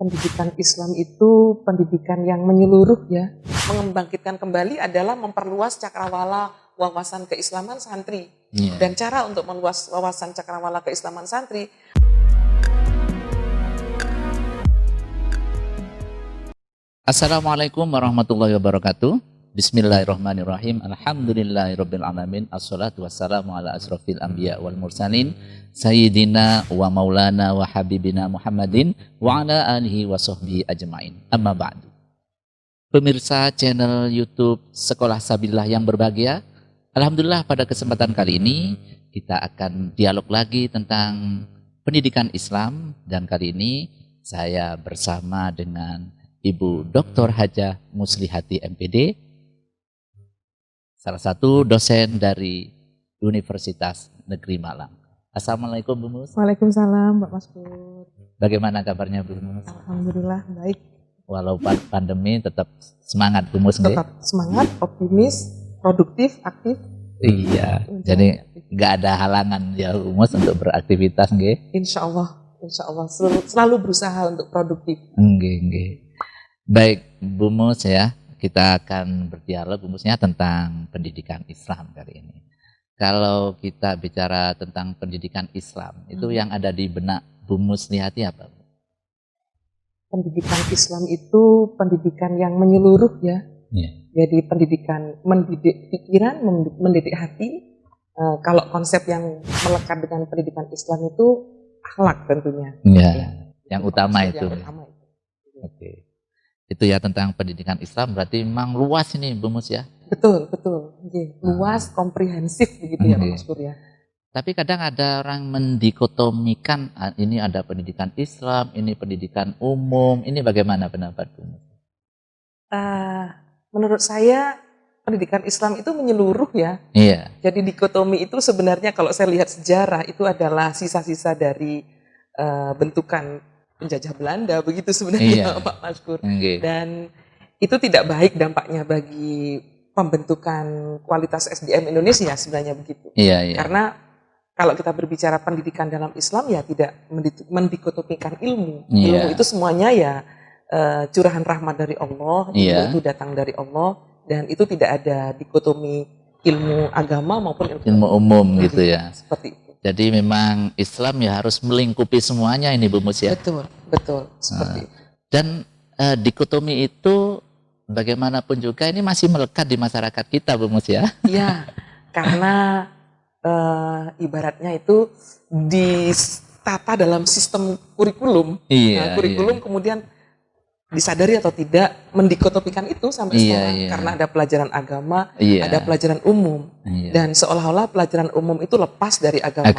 pendidikan Islam itu pendidikan yang menyeluruh ya. Mengembangkitkan kembali adalah memperluas cakrawala wawasan keislaman santri. Dan cara untuk meluas wawasan cakrawala keislaman santri. Assalamualaikum warahmatullahi wabarakatuh. Bismillahirrahmanirrahim. Alhamdulillahirabbil alamin. Assalatu wassalamu ala asrofil anbiya wal mursalin sayyidina wa maulana wa habibina Muhammadin wa ala alihi wa sahbihi ajmain. Amma ba'du. Pemirsa channel YouTube Sekolah Sabilillah yang berbahagia, alhamdulillah pada kesempatan kali ini kita akan dialog lagi tentang pendidikan Islam, dan kali ini saya bersama dengan Ibu Dr. Hajah Muslihati MPD, salah satu dosen dari Universitas Negeri Malang. Assalamualaikum Bu Mus. Waalaikumsalam Mbak Maskur. Bagaimana kabarnya Bu Mus? Alhamdulillah baik. Walaupun pandemi tetap semangat Bu Mus. Tetap semangat, optimis, produktif, aktif. Iya, jadi nggak ada halangan ya Bu Mus untuk beraktivitas nggih. Insya Allah selalu berusaha untuk produktif. Nggih. Baik Bu Mus ya, kita akan berdialog Bu Musnya tentang pendidikan Islam kali ini. Kalau kita bicara tentang pendidikan Islam, itu yang ada di benak Bu Muslihati apa? Pendidikan Islam itu pendidikan yang menyeluruh ya. Jadi pendidikan mendidik pikiran, mendidik hati. Kalau konsep yang melekat dengan pendidikan Islam itu akhlak tentunya. Yang utama itu. Oke. Itu ya tentang pendidikan Islam, berarti memang luas ini Bu Mus ya. Betul. Luas, komprehensif begitu ya Pak Maskur ya. Tapi kadang ada orang mendikotomikan, ini ada pendidikan Islam, ini pendidikan umum, ini bagaimana pendapat Bu Mus? Menurut saya pendidikan Islam itu menyeluruh ya. Iya. Jadi dikotomi itu sebenarnya kalau saya lihat sejarah itu adalah sisa-sisa dari bentukan penjajah Belanda begitu sebenarnya Pak Maskur. Dan itu tidak baik dampaknya bagi pembentukan kualitas SDM Indonesia sebenarnya begitu. Iya. Karena kalau kita berbicara pendidikan dalam Islam ya tidak mendikotomikan ilmu. Iya. Ilmu itu semuanya ya curahan rahmat dari Allah, ilmu itu datang dari Allah, dan itu tidak ada dikotomi ilmu agama maupun ilmu umum gitu ya. Seperti itu. Jadi memang Islam ya harus melingkupi semuanya ini Bu Mus ya. Betul. Seperti itu. Dan dikotomi itu bagaimanapun juga ini masih melekat di masyarakat kita Bu Mus ya. Iya, karena ibaratnya itu ditata dalam sistem kurikulum. Kurikulum kemudian disadari atau tidak mendikotomikan itu sampai sekarang karena ada pelajaran agama, ada pelajaran umum, dan seolah-olah pelajaran umum itu lepas dari agama.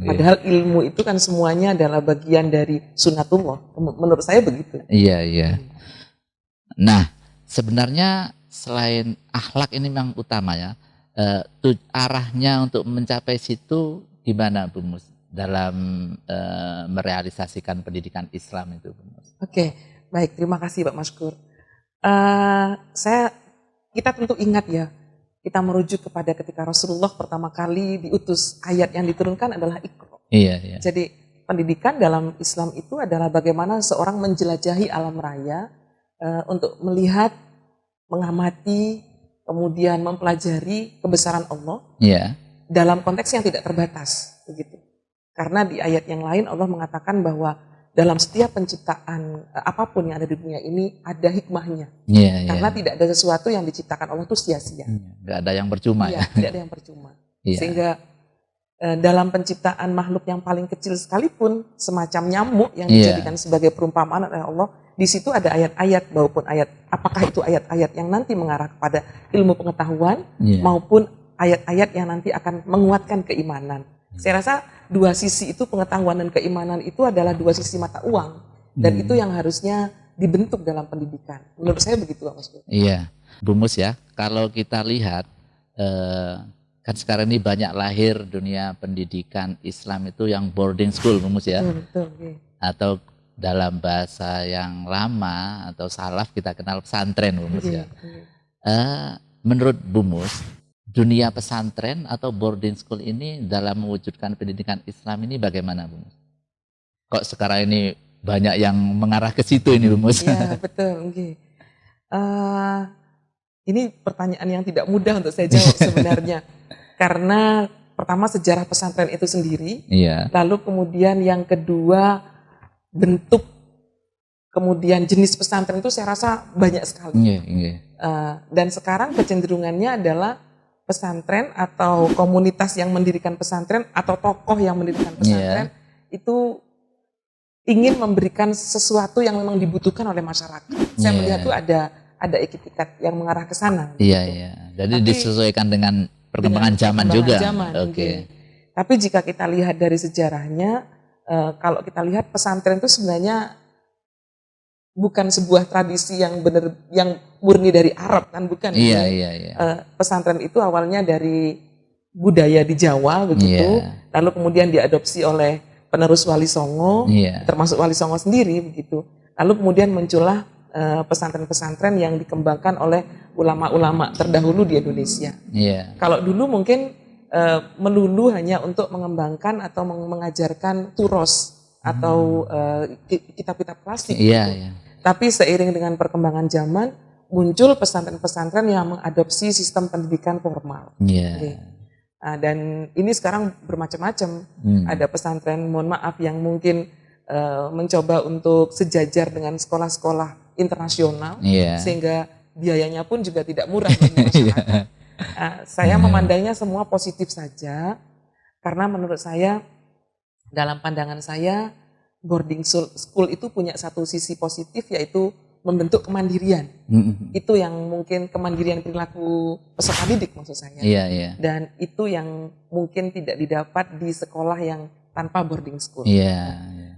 Padahal ilmu itu kan semuanya adalah bagian dari sunnatullah. Menurut saya begitu. Iya. Nah, sebenarnya selain akhlak ini memang utama ya. Arahnya untuk mencapai situ gimana Bu Mus dalam merealisasikan pendidikan Islam itu Bu Mus? Oke. Baik, terima kasih Pak Maskur. Kita tentu ingat ya, kita merujuk kepada ketika Rasulullah pertama kali diutus, ayat yang diturunkan adalah Iqra. Iya. Jadi pendidikan dalam Islam itu adalah bagaimana seorang menjelajahi alam raya untuk melihat, mengamati, kemudian mempelajari kebesaran Allah dalam konteks yang tidak terbatas, begitu. Karena di ayat yang lain Allah mengatakan bahwa dalam setiap penciptaan apapun yang ada di dunia ini ada hikmahnya. Karena tidak ada sesuatu yang diciptakan Allah itu sia-sia. Tidak ada yang percuma ya. Tidak ada yang percuma. Sehingga dalam penciptaan makhluk yang paling kecil sekalipun, semacam nyamuk yang dijadikan sebagai perumpamaan oleh Allah, di situ ada ayat-ayat maupun apakah itu ayat-ayat yang nanti mengarah kepada ilmu pengetahuan maupun ayat-ayat yang nanti akan menguatkan keimanan. Saya rasa dua sisi itu, pengetahuan dan keimanan itu adalah dua sisi mata uang, dan itu yang harusnya dibentuk dalam pendidikan. Menurut saya begitu Mas. Iya, Bu Mus ya. Kalau kita lihat kan sekarang ini banyak lahir dunia pendidikan Islam itu yang boarding school Bu Mus ya. Betul. Atau dalam bahasa yang lama atau salaf kita kenal pesantren Bu Mus ya. Menurut Bu Mus, dunia pesantren atau boarding school ini dalam mewujudkan pendidikan Islam ini bagaimana Bu Mus? Kok sekarang ini banyak yang mengarah ke situ ini Bu Mus. Iya, betul. Okay. Ini pertanyaan yang tidak mudah untuk saya jawab sebenarnya. Karena pertama sejarah pesantren itu sendiri, Iya. lalu kemudian yang kedua bentuk, kemudian jenis pesantren itu saya rasa banyak sekali. Iya, iya. Dan sekarang kecenderungannya adalah pesantren atau komunitas yang mendirikan pesantren atau tokoh yang mendirikan pesantren itu ingin memberikan sesuatu yang memang dibutuhkan oleh masyarakat. Saya melihat itu ada etikat yang mengarah ke sana. Iya, iya. Jadi disesuaikan dengan perkembangan zaman juga. Oke. Tapi jika kita lihat dari sejarahnya, kalau kita lihat pesantren itu sebenarnya bukan sebuah tradisi yang benar, yang murni dari Arab kan, bukan? Iya, iya, iya. Pesantren itu awalnya dari budaya di Jawa begitu, lalu kemudian diadopsi oleh penerus Wali Songo, termasuk Wali Songo sendiri begitu. Lalu kemudian muncullah pesantren-pesantren yang dikembangkan oleh ulama-ulama terdahulu di Indonesia. Kalau dulu mungkin melulu hanya untuk mengembangkan atau mengajarkan turos atau kitab-kitab klasik. Tapi seiring dengan perkembangan zaman, muncul pesantren-pesantren yang mengadopsi sistem pendidikan formal. Dan ini sekarang bermacam-macam. Ada pesantren, mohon maaf, yang mungkin mencoba untuk sejajar dengan sekolah-sekolah internasional, sehingga biayanya pun juga tidak murah bagi masyarakat. Saya memandangnya semua positif saja, karena menurut saya, dalam pandangan saya, boarding school itu punya satu sisi positif, yaitu membentuk kemandirian. Itu yang mungkin kemandirian perilaku peserta didik maksud saya. Dan itu yang mungkin tidak didapat di sekolah yang tanpa boarding school.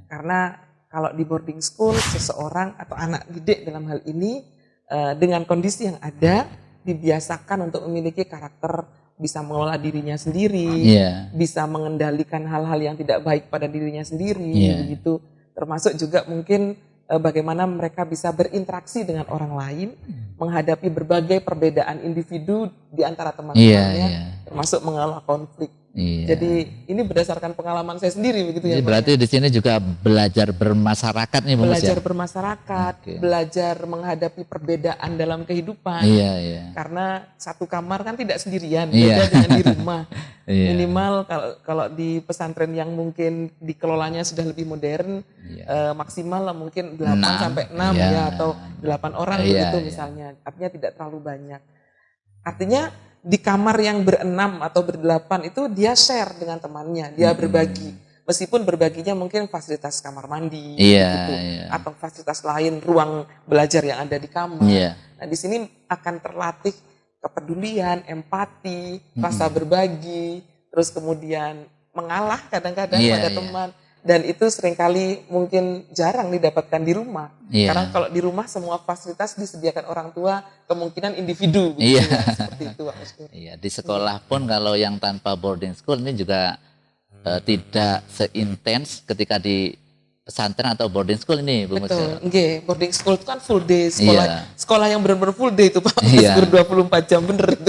Karena kalau di boarding school, seseorang atau anak didik dalam hal ini dengan kondisi yang ada dibiasakan untuk memiliki karakter, bisa mengelola dirinya sendiri, bisa mengendalikan hal-hal yang tidak baik pada dirinya sendiri, begitu. Termasuk juga mungkin bagaimana mereka bisa berinteraksi dengan orang lain, menghadapi berbagai perbedaan individu di antara teman-temannya, termasuk mengelola konflik. Jadi ini berdasarkan pengalaman saya sendiri begitu ya. Jadi berarti di sini juga belajar bermasyarakat nih, belajar bermasyarakat, belajar menghadapi perbedaan dalam kehidupan. Karena satu kamar kan tidak sendirian, beda dengan di rumah. Minimal kalau di pesantren yang mungkin dikelolanya sudah lebih modern, maksimal lah mungkin 8 sampai 6 ya, atau 8 orang begitu misalnya. Artinya tidak terlalu banyak. Artinya di kamar yang berenam atau berdelapan itu dia share dengan temannya, dia berbagi. Meskipun berbaginya mungkin fasilitas kamar mandi, gitu, atau fasilitas lain, ruang belajar yang ada di kamar. Nah di sini akan terlatih kepedulian, empati, rasa berbagi, terus kemudian mengalah kadang-kadang pada teman. Dan itu seringkali mungkin jarang didapatkan di rumah. Karena kalau di rumah semua fasilitas disediakan orang tua, kemungkinan individu. Seperti itu. Di sekolah pun kalau yang tanpa boarding school ini juga tidak seintens ketika di pesantren atau boarding school ini, Bu Mus. Betul, boarding school itu kan full day, sekolah yang benar-benar full day itu Pak, 24 jam bener itu.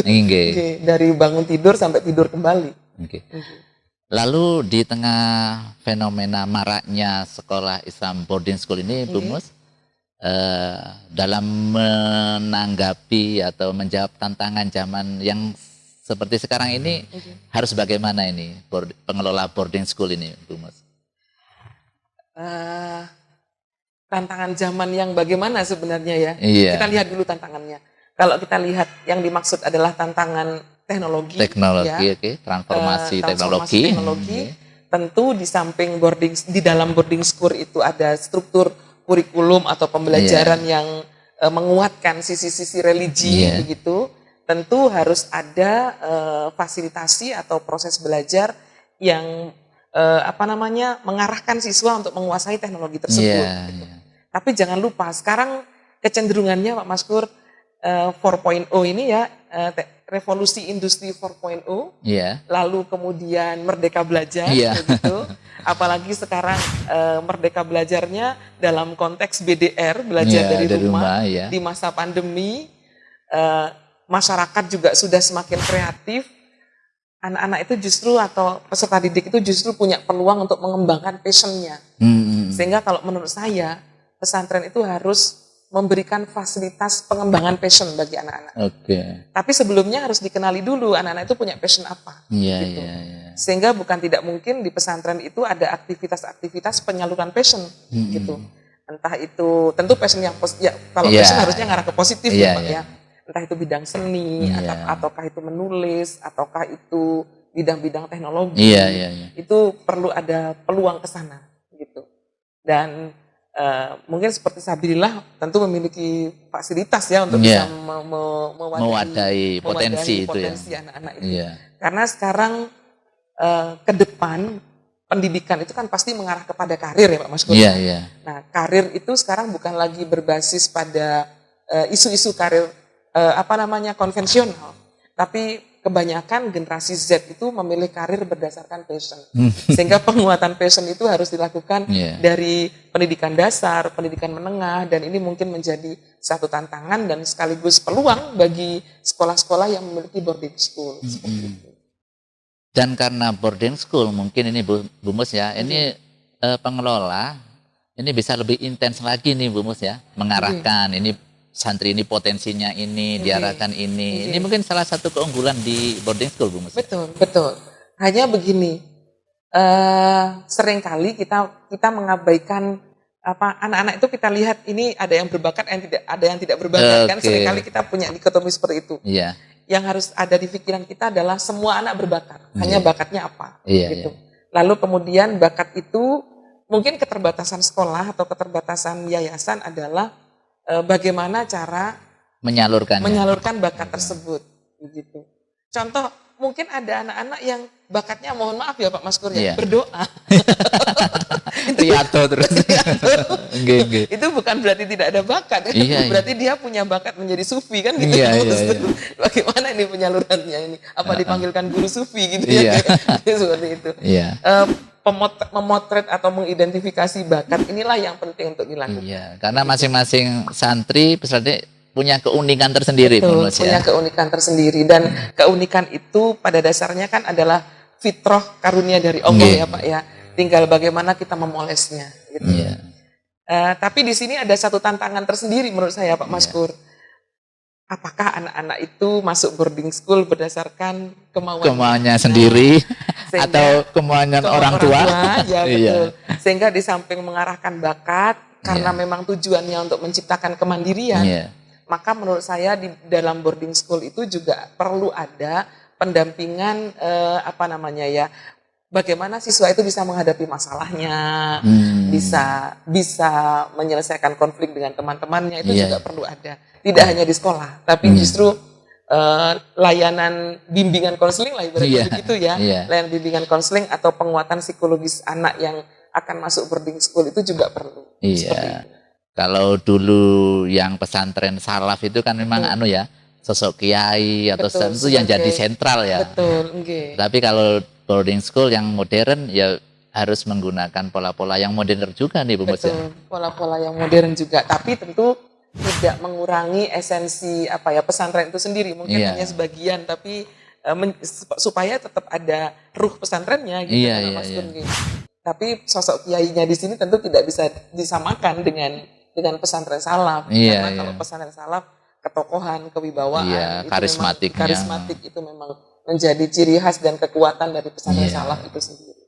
Dari bangun tidur sampai tidur kembali. Lalu di tengah fenomena maraknya sekolah Islam boarding school ini, Bu Mus, dalam menanggapi atau menjawab tantangan zaman yang seperti sekarang ini, harus bagaimana ini pengelola boarding school ini, Bu Mus? Tantangan zaman yang bagaimana sebenarnya ya? Kita lihat dulu tantangannya. Kalau kita lihat yang dimaksud adalah tantangan teknologi, transformasi teknologi. Tentu di samping di dalam boarding school itu ada struktur kurikulum atau pembelajaran yang menguatkan sisi-sisi religi begitu. Tentu harus ada fasilitasi atau proses belajar yang mengarahkan siswa untuk menguasai teknologi tersebut. Tapi jangan lupa sekarang kecenderungannya Pak Maskur 4.0 ini ya, revolusi industri 4.0, lalu kemudian merdeka belajar, begitu. Apalagi sekarang merdeka belajarnya dalam konteks BDR, belajar dari rumah di masa pandemi, masyarakat juga sudah semakin kreatif, anak-anak itu justru atau peserta didik itu justru punya peluang untuk mengembangkan passion-nya. Sehingga kalau menurut saya pesantren itu harus memberikan fasilitas pengembangan passion bagi anak-anak. Tapi sebelumnya harus dikenali dulu anak-anak itu punya passion apa. Gitu. Sehingga bukan tidak mungkin di pesantren itu ada aktivitas-aktivitas penyaluran passion gitu. Entah itu tentu passion yang kalau passion harusnya ngarah ke positif ya Pak ya. Entah itu bidang seni, ataukah itu menulis, ataukah itu bidang-bidang teknologi, itu perlu ada peluang ke sana gitu. Dan mungkin seperti Sabilillah tentu memiliki fasilitas ya untuk bisa mewadahi potensi anak-anak itu. Karena sekarang ke depan pendidikan itu kan pasti mengarah kepada karir ya Pak Mas Kur. Nah, karir itu sekarang bukan lagi berbasis pada isu-isu karir konvensional, tapi kebanyakan generasi Z itu memilih karir berdasarkan passion. Sehingga penguatan passion itu harus dilakukan dari pendidikan dasar, pendidikan menengah, dan ini mungkin menjadi satu tantangan dan sekaligus peluang bagi sekolah-sekolah yang memiliki boarding school. Seperti itu. Dan karena boarding school mungkin ini Bu Mus ya, ini pengelola ini bisa lebih intens lagi nih Bu Mus ya, mengarahkan ini santri ini potensinya ini, diarahkan ini. Ini mungkin salah satu keunggulan di boarding school Bu Mus. Betul. Hanya begini, seringkali kita mengabaikan anak-anak itu kita lihat ini ada yang berbakat, ada yang tidak berbakat kan. Seringkali kita punya dikotomi seperti itu. Yang harus ada di pikiran kita adalah semua anak berbakat, hanya bakatnya apa, gitu. Lalu kemudian bakat itu mungkin keterbatasan sekolah atau keterbatasan yayasan adalah bagaimana cara menyalurkan bakat tersebut, begitu. Contoh, mungkin ada anak-anak yang bakatnya, mohon maaf ya Pak Mas Kur ya, berdoa. Riato terus. Itu bukan berarti tidak ada bakat, berarti dia punya bakat menjadi sufi kan gitu. Bagaimana ini penyalurannya ini? Apa dipanggilkan guru sufi gitu ya? Seperti itu. Memotret atau mengidentifikasi bakat inilah yang penting untuk dilakukan. Karena masing-masing santri peserta punya keunikan tersendiri. Betul, punya keunikan tersendiri, dan keunikan itu pada dasarnya kan adalah fitrah karunia dari Allah ya Pak ya. Tinggal bagaimana kita memolesnya. Gitu. Tapi di sini ada satu tantangan tersendiri menurut saya Pak Mas Kur. Apakah anak-anak itu masuk boarding school berdasarkan kemauannya sendiri atau kemauan orang tua? Ya betul. Sehingga di samping mengarahkan bakat karena memang tujuannya untuk menciptakan kemandirian, maka menurut saya di dalam boarding school itu juga perlu ada pendampingan bagaimana siswa itu bisa menghadapi masalahnya, bisa menyelesaikan konflik dengan teman-temannya, itu juga perlu ada. Tidak hanya di sekolah, tapi justru layanan bimbingan konseling lah ibaratnya begitu ya. Layanan bimbingan konseling atau penguatan psikologis anak yang akan masuk boarding school itu juga perlu. Kalau dulu yang pesantren salaf itu kan memang sosok kiai atau itu yang jadi sentral ya. Tapi kalau boarding school yang modern ya harus menggunakan pola-pola yang modern juga nih Bu Mus. Pola-pola yang modern juga, tapi tentu tidak mengurangi esensi pesantren itu sendiri. Mungkin hanya sebagian, tapi supaya tetap ada ruh pesantrennya gitu Mas Gun. Tapi sosok kiainya di sini tentu tidak bisa disamakan dengan pesantren salaf. Karena kalau pesantren salaf ketokohan, kewibawaan, karismatik itu memang menjadi ciri khas dan kekuatan dari pesantren salaf itu sendiri.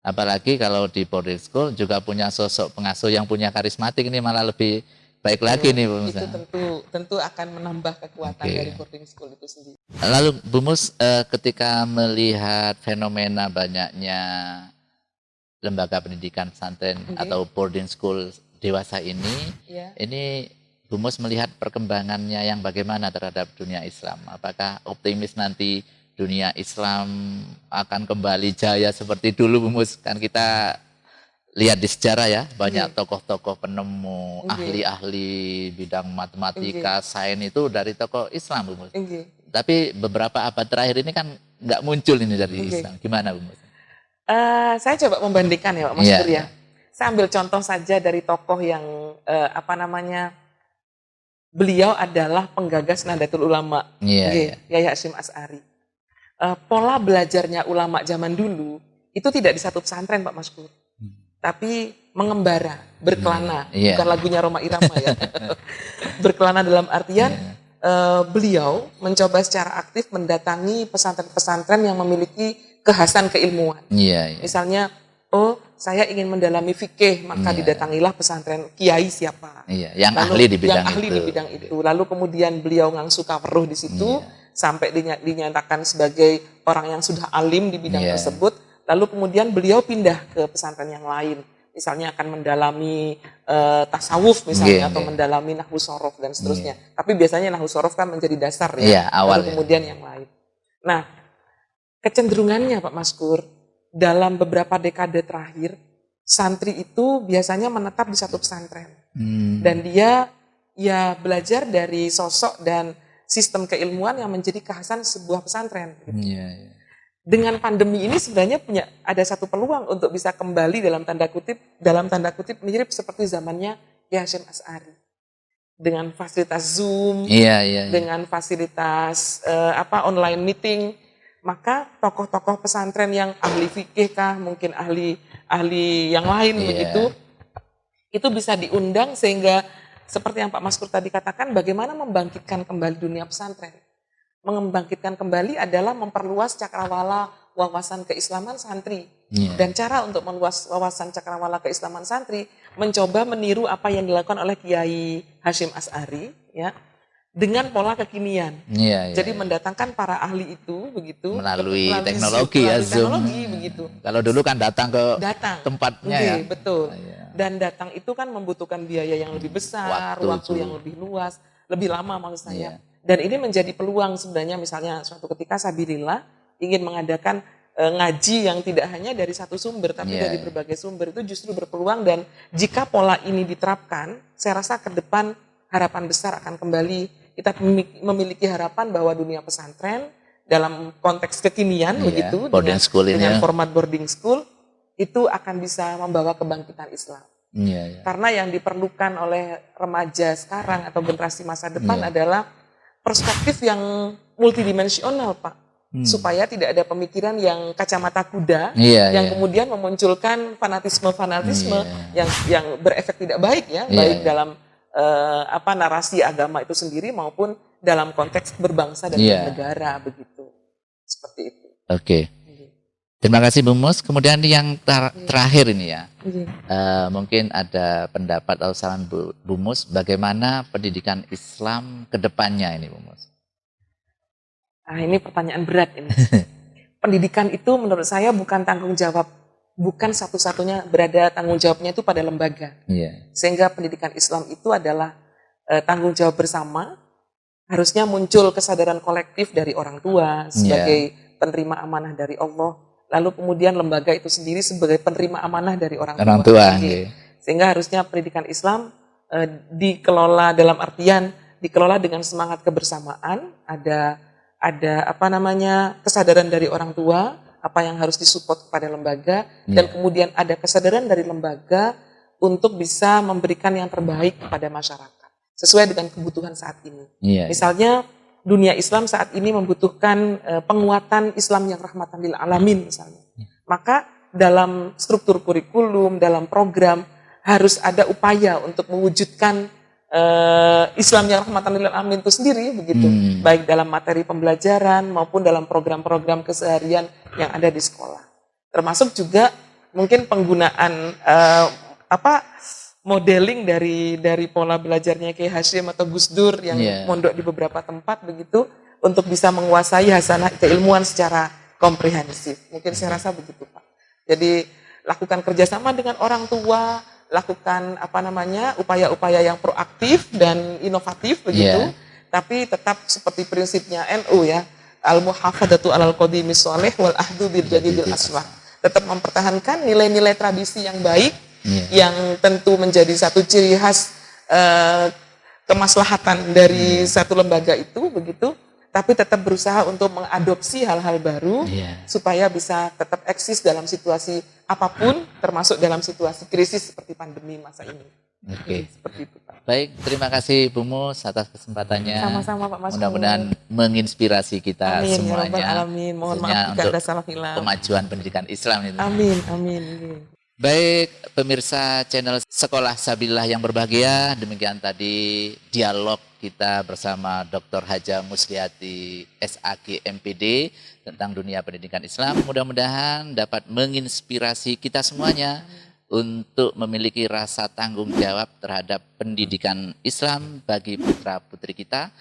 Apalagi kalau di boarding school juga punya sosok pengasuh yang punya karismatik, ini malah lebih baik lagi nih Bu Mus. Itu tentu akan menambah kekuatan dari boarding school itu sendiri. Lalu Bu Mus, ketika melihat fenomena banyaknya lembaga pendidikan pesantren atau boarding school dewasa ini Bu Mus melihat perkembangannya yang bagaimana terhadap dunia Islam? Apakah optimis nanti dunia Islam akan kembali jaya seperti dulu Bu Mus? Kan kita lihat di sejarah ya, banyak tokoh-tokoh penemu, ahli-ahli bidang matematika, sains itu dari tokoh Islam Bu Mus. Tapi beberapa abad terakhir ini kan nggak muncul ini dari Islam. Gimana Bu Mus? Saya coba membandingkan ya Pak Mas Pur ya. Saya ambil contoh saja dari tokoh yang beliau adalah penggagas Nahdlatul Ulama, Kiai Hasyim Asy'ari. pola belajarnya ulama zaman dulu itu tidak di satu pesantren Pak Maskur, tapi mengembara, berkelana, bukan lagunya Roma Irama ya. Berkelana dalam artian beliau mencoba secara aktif mendatangi pesantren-pesantren yang memiliki kekhasan keilmuan. Misalnya, saya ingin mendalami fikih, maka didatangilah pesantren kiai siapa. Yang ahli di bidang itu. Lalu kemudian beliau ngangsu kaweruh di situ, sampai dinyatakan sebagai orang yang sudah alim di bidang tersebut. Lalu kemudian beliau pindah ke pesantren yang lain. Misalnya akan mendalami tasawuf misalnya, atau mendalami nahwu sorof dan seterusnya. Tapi biasanya nahwu sorof kan menjadi dasar ya, lalu kemudian yang lain. Nah, kecenderungannya Pak Maskur, dalam beberapa dekade terakhir, santri itu biasanya menetap di satu pesantren. Dan dia ya belajar dari sosok dan sistem keilmuan yang menjadi kekhasan sebuah pesantren. Dengan pandemi ini sebenarnya ada satu peluang untuk bisa kembali dalam tanda kutip mirip seperti zamannya Kiai Hasyim Asy'ari. Dengan fasilitas Zoom, dengan fasilitas online meeting, maka tokoh-tokoh pesantren yang ahli fikih kah, mungkin ahli yang lain begitu, itu bisa diundang sehingga seperti yang Pak Maskur tadi katakan, bagaimana membangkitkan kembali dunia pesantren. Membangkitkan kembali adalah memperluas cakrawala wawasan keislaman santri. Dan cara untuk meluas wawasan cakrawala keislaman santri, mencoba meniru apa yang dilakukan oleh Kiai Hasyim Asy'ari, ya, dengan pola kekinian. Jadi mendatangkan para ahli itu begitu melalui teknologi ya, Zoom. Begitu. Kalau dulu kan datang ke tempatnya ya. Betul. Dan datang itu kan membutuhkan biaya yang lebih besar, waktu yang lebih luas, lebih lama maksud saya. Dan ini menjadi peluang sebenarnya, misalnya suatu ketika Sabilillah ingin mengadakan ngaji yang tidak hanya dari satu sumber, tapi dari berbagai sumber, itu justru berpeluang. Dan jika pola ini diterapkan, saya rasa ke depan harapan besar akan kembali. Kita memiliki harapan bahwa dunia pesantren dalam konteks kekinian begitu, dengan format boarding school, itu akan bisa membawa kebangkitan Islam. Karena yang diperlukan oleh remaja sekarang atau generasi masa depan adalah perspektif yang multidimensional, Pak. Supaya tidak ada pemikiran yang kacamata kuda, yang kemudian memunculkan fanatisme yang berefek tidak baik ya, baik dalam narasi agama itu sendiri maupun dalam konteks berbangsa dan bernegara begitu. Seperti itu. Terima kasih Bu Mus. Kemudian yang terakhir ini ya, mungkin ada pendapat atau saran Bu Mus, bagaimana pendidikan Islam ke depannya ini Bu Mus? Ini pertanyaan berat ini. Pendidikan itu menurut saya bukan tanggung jawab, bukan satu-satunya berada tanggung jawabnya itu pada lembaga. Sehingga pendidikan Islam itu adalah tanggung jawab bersama, harusnya muncul kesadaran kolektif dari orang tua sebagai penerima amanah dari Allah. Lalu kemudian lembaga itu sendiri sebagai penerima amanah dari orang tua. Sehingga harusnya pendidikan Islam dikelola dalam artian dikelola dengan semangat kebersamaan, ada kesadaran dari orang tua, apa yang harus disupport kepada lembaga, dan kemudian ada kesadaran dari lembaga untuk bisa memberikan yang terbaik kepada masyarakat sesuai dengan kebutuhan saat ini. Misalnya dunia Islam saat ini membutuhkan penguatan Islam yang rahmatan lil alamin misalnya. Maka dalam struktur kurikulum, dalam program harus ada upaya untuk mewujudkan Islam yang rahmatan lil alamin itu sendiri begitu. Baik dalam materi pembelajaran maupun dalam program-program keseharian yang ada di sekolah. Termasuk juga mungkin penggunaan modeling dari pola belajarnya Kiai Hasyim atau Gus Dur yang mondok di beberapa tempat begitu untuk bisa menguasai hasanah keilmuan secara komprehensif. Mungkin saya rasa begitu Pak. Jadi lakukan kerjasama dengan orang tua, lakukan upaya-upaya yang proaktif dan inovatif begitu. Tapi tetap seperti prinsipnya NU ya, al-muhafadzatu alal qadimis shalih wal ahdu bil jadidil aslah. Tetap mempertahankan nilai-nilai tradisi yang baik. Yang tentu menjadi satu ciri khas kemaslahatan dari satu lembaga itu begitu, tapi tetap berusaha untuk mengadopsi hal-hal baru supaya bisa tetap eksis dalam situasi apapun, termasuk dalam situasi krisis seperti pandemi masa ini. Oke. Seperti itu Pak. Baik, terima kasih Bu Mus atas kesempatannya. Sama-sama Pak Mas. Mudah-mudahan menginspirasi kita amin, semuanya. Ya Rabbal Alamin. Mohon maaf jika untuk ada salah hilang. kemajuan pendidikan Islam itu. Amin, amin. Baik, pemirsa channel Sekolah Sabilillah yang berbahagia, demikian tadi dialog kita bersama Dr. Haja Musliati SAG MPD tentang dunia pendidikan Islam. Mudah-mudahan dapat menginspirasi kita semuanya untuk memiliki rasa tanggung jawab terhadap pendidikan Islam bagi putra-putri kita.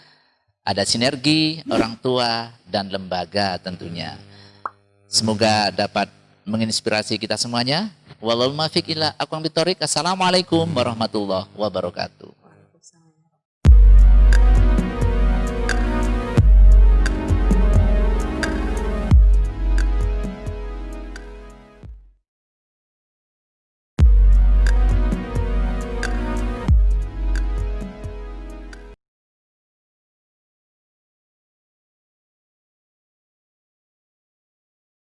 Ada sinergi orang tua dan lembaga tentunya. Semoga dapat menginspirasi kita semuanya. Wallahul muwaffiq ila aqwamit thoriq. Assalamualaikum warahmatullahi wabarakatuh.